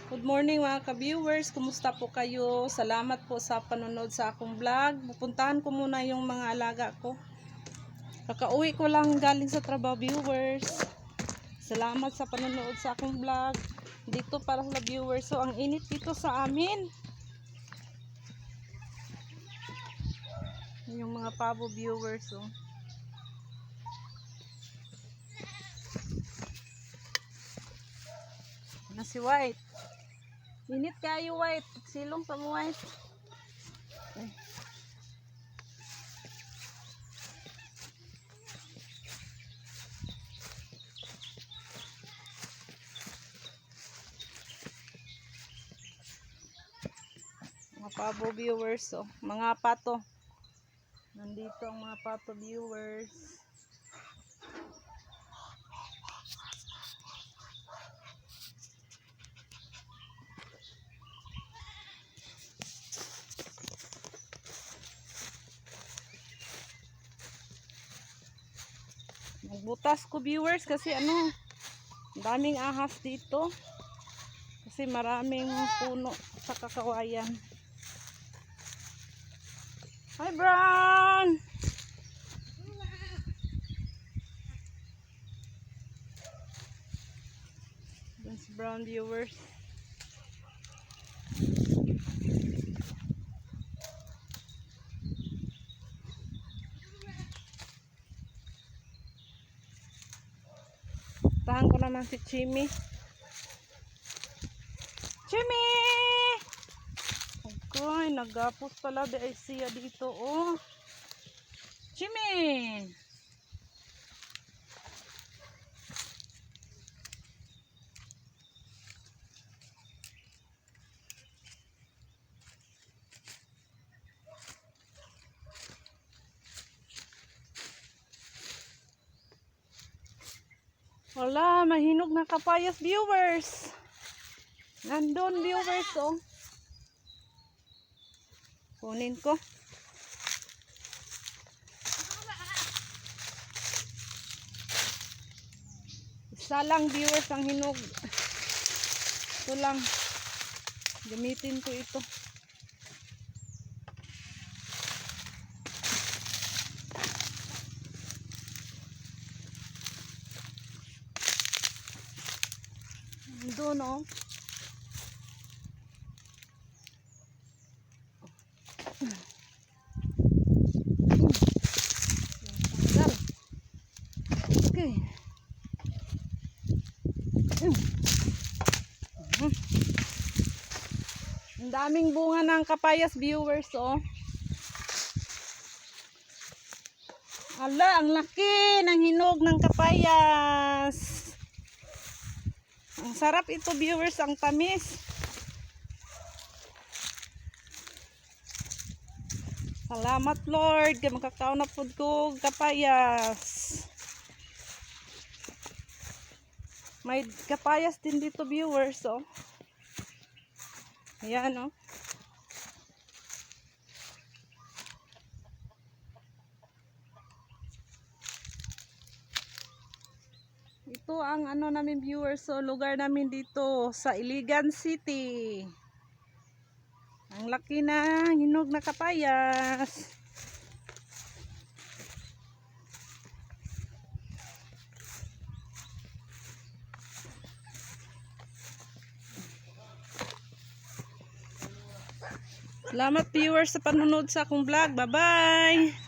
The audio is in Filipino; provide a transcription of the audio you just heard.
Good morning mga ka-viewers, kumusta po kayo? Salamat po sa panonood sa akong vlog. Pupuntahan ko muna yung mga alaga ko. Kakauwi ko lang galing sa trabaho, viewers. Salamat sa panonood sa akong vlog. Dito para sa viewers. So ang init dito sa amin. Yung mga pabo viewers. Oh. Na si White. Init kayo White. Silong pa mo White. Okay. Mga pabo viewers. Oh. Mga pato. Nandito ang mga pato viewers. Magbutas ko viewers kasi daming ahas dito. Kasi maraming puno sa kakawayan. Hi Brown! That's Brown viewers. Tahan ko naman si Chimmy. Chimmy! Okay, nagapos pala di ay siya dito. Oh. Chimmy! Wala, mahinog na kapayas viewers. Nandun viewers oh. Kunin ko. Isa lang viewers ang hinog. Ito lang. Gamitin ko ito. Doon oh. Okay. Ang daming bunga ng kapayas viewers oh. Ala, ang laki ng hinog ng kapayas. Ang sarap ito viewers, ang tamis. Salamat Lord, kaya makakaon na po ko kapayas. May kapayas din dito viewers oh. Ayan oh. Ito ang namin viewers so lugar namin dito sa Iligan City. Ang laki na hinog na kapayas. Salamat viewers sa panonood sa akong vlog. Bye bye!